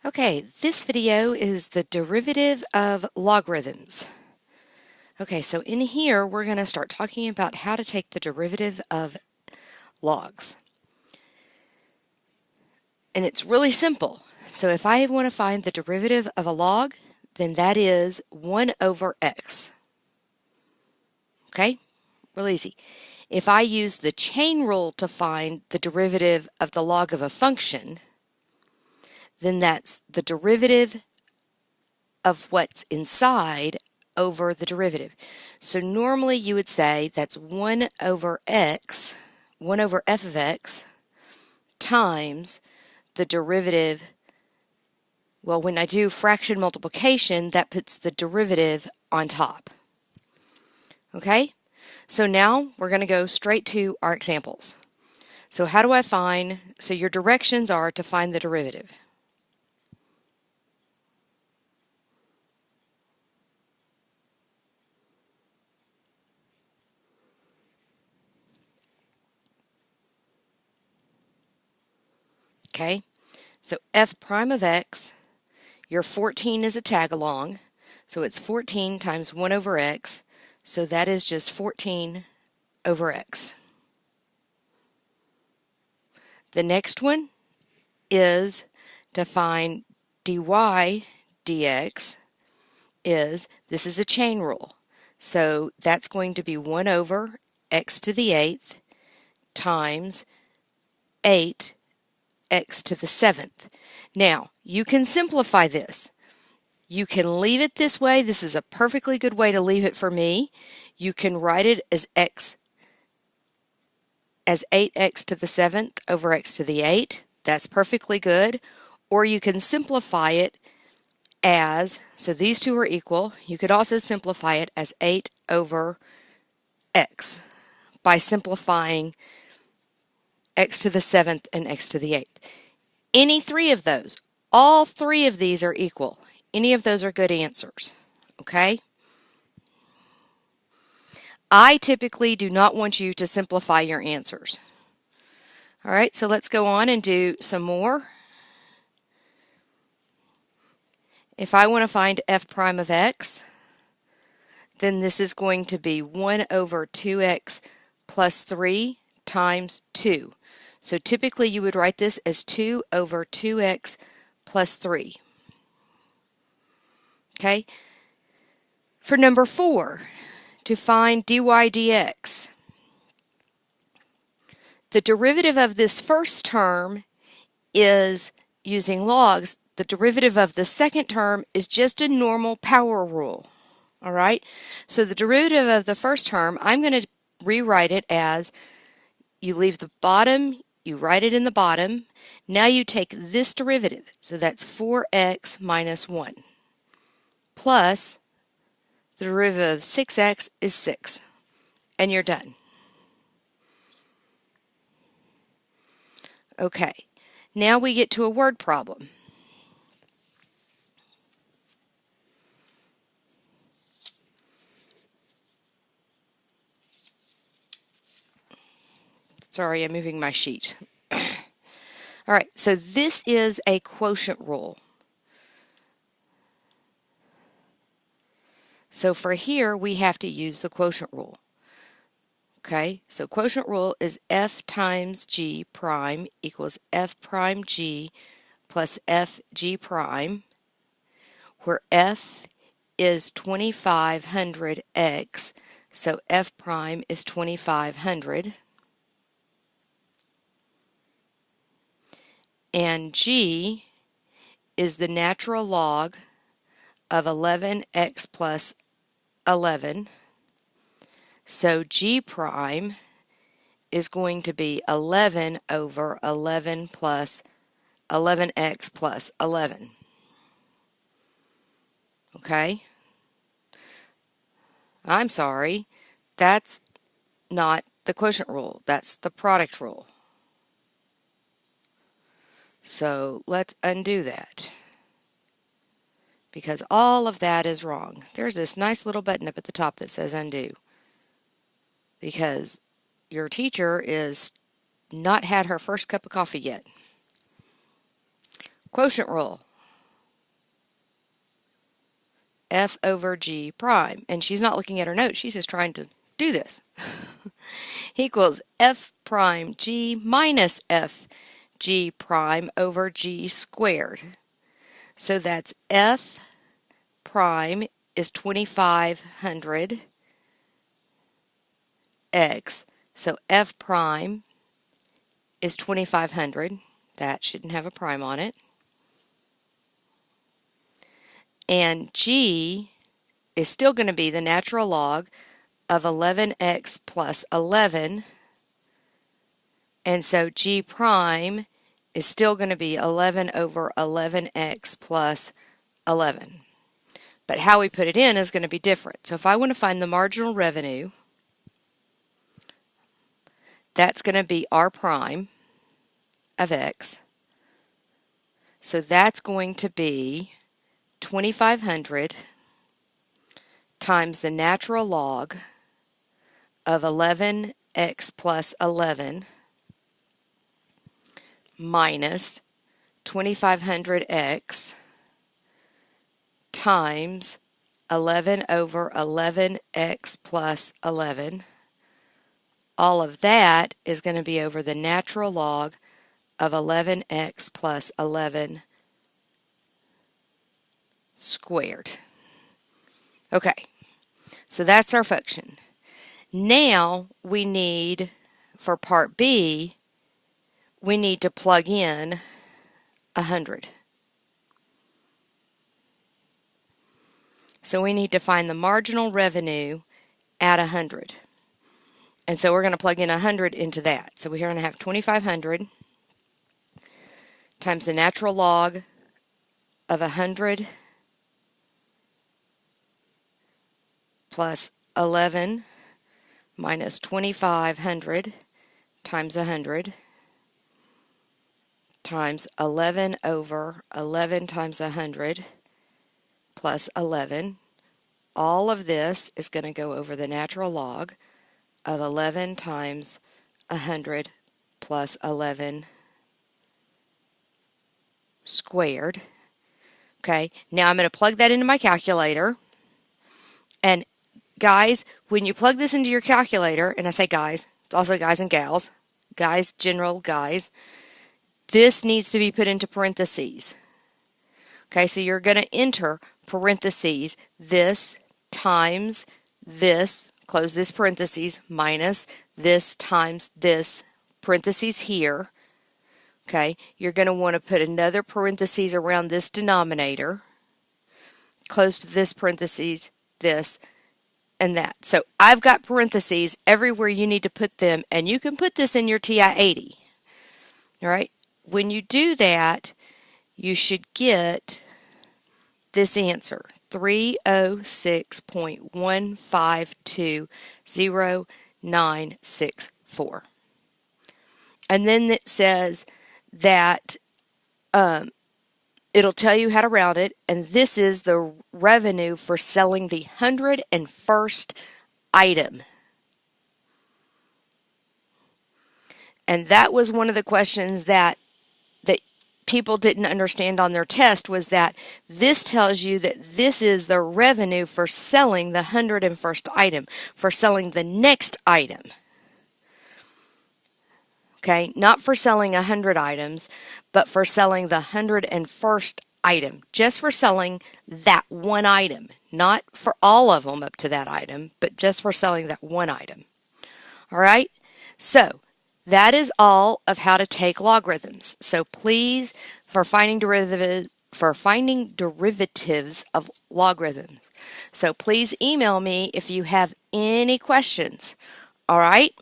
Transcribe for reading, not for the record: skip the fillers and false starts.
Okay, this video is the derivative of logarithms. Okay, so in here we're going to start talking about how to take the derivative of logs. And it's really simple. So if I want to find the derivative of a log, then that is 1 over x. Okay, real easy. If I use the chain rule to find the derivative of the log of a function, then that's the derivative of what's inside over the derivative. So normally you would say that's 1 over x, 1 over f of x, times the derivative. Well, when I do fraction multiplication, that puts the derivative on top. Okay? So now we're going to go straight to our examples. So how do I find, so your directions are to find the derivative. Okay? So f prime of x, your 14 is a tag along, so it's 14 times 1 over x, so that is just 14 over x. The next one is to find dy dx is, this is a chain rule, so that's going to be 1 over x to the 8th times 8 x to the 7th. Now, you can simplify this. You can leave it this way. This is a perfectly good way to leave it for me. You can write it as x as 8x to the 7th over x to the 8. That's perfectly good. Or you can simplify it as, so these two are equal. You could also simplify it as 8 over x by simplifying x to the 7th and x to the 8th. Any three of those, all three of these are equal. Any of those are good answers, okay? I typically do not want you to simplify your answers. All right, so let's go on and do some more. If I want to find f prime of x, then this is going to be 1 over 2x plus 3 times 2. So typically you would write this as 2 over 2x plus 3. Okay? For number 4, to find dy dx, the derivative of this first term is using logs. The derivative of the second term is just a normal power rule. All right? So the derivative of the first term, I'm going to rewrite it as, you leave the bottom, you write it in the bottom. Now you take this derivative, so that's 4x minus 1, plus the derivative of 6x is 6, and you're done. Okay, now we get to a word problem. Sorry, I'm moving my sheet. All right, so this is a quotient rule. So for here, we have to use the quotient rule. Okay, so quotient rule is f times g prime equals f prime g plus f g prime, where f is 2500x, so f prime is 2500. And g is the natural log of 11x plus 11. So g prime is going to be 11 over 11 plus 11x plus 11. Okay? I'm sorry, that's not the quotient rule, that's the product rule. So let's undo that, because all of that is wrong. There's this nice little button up at the top that says undo, because your teacher is not had her first cup of coffee yet. Quotient rule. f over g prime. And she's not looking at her notes, she's just trying to do this. Equals f prime g minus f g prime over g squared. So that's f prime is 2500 x. So f prime is 2500. That shouldn't have a prime on it. And g is still going to be the natural log of 11x plus 11. And so g prime is still going to be 11 over 11x plus 11. But how we put it in is going to be different. So if I want to find the marginal revenue, that's going to be r prime of x. So that's going to be 2500 times the natural log of 11x plus 11 minus 2500x times 11 over 11x plus 11. All of that is going to be over the natural log of 11x plus 11 squared. Okay, so that's our function. Now we need, for part B, we need to plug in 100. So we need to find the marginal revenue at 100. And so we're going to plug in 100 into that. So we're going to have 2500 times the natural log of 100 plus 11 minus 2500 times 100 times 11 over 11 times 100 plus 11. All of this is going to go over the natural log of 11 times 100 plus 11 squared. Okay, now I'm going to plug that into my calculator. And guys, when you plug this into your calculator, and I say guys, it's also guys and gals, guys, general guys, this needs to be put into parentheses. Okay, so you're going to enter parentheses this times this, close this parentheses, minus this times this, parentheses here. Okay, you're going to want to put another parentheses around this denominator, close this parentheses, this, and that. So I've got parentheses everywhere you need to put them, and you can put this in your TI-80. All right, when you do that, you should get this answer, 306.1520964. And then it says that it'll tell you how to round it, and this is the revenue for selling the 101st item. And that was one of the questions that people didn't understand on their test, was that this tells you that this is the revenue for selling the 101st item, for selling the next item. Okay, not for selling 100 items, but for selling the 101st item, just for selling that one item, not for all of them up to that item, but just for selling that one item. All right, so that is all of how to take logarithms. So please, for finding derivatives of logarithms, so please email me if you have any questions. All right.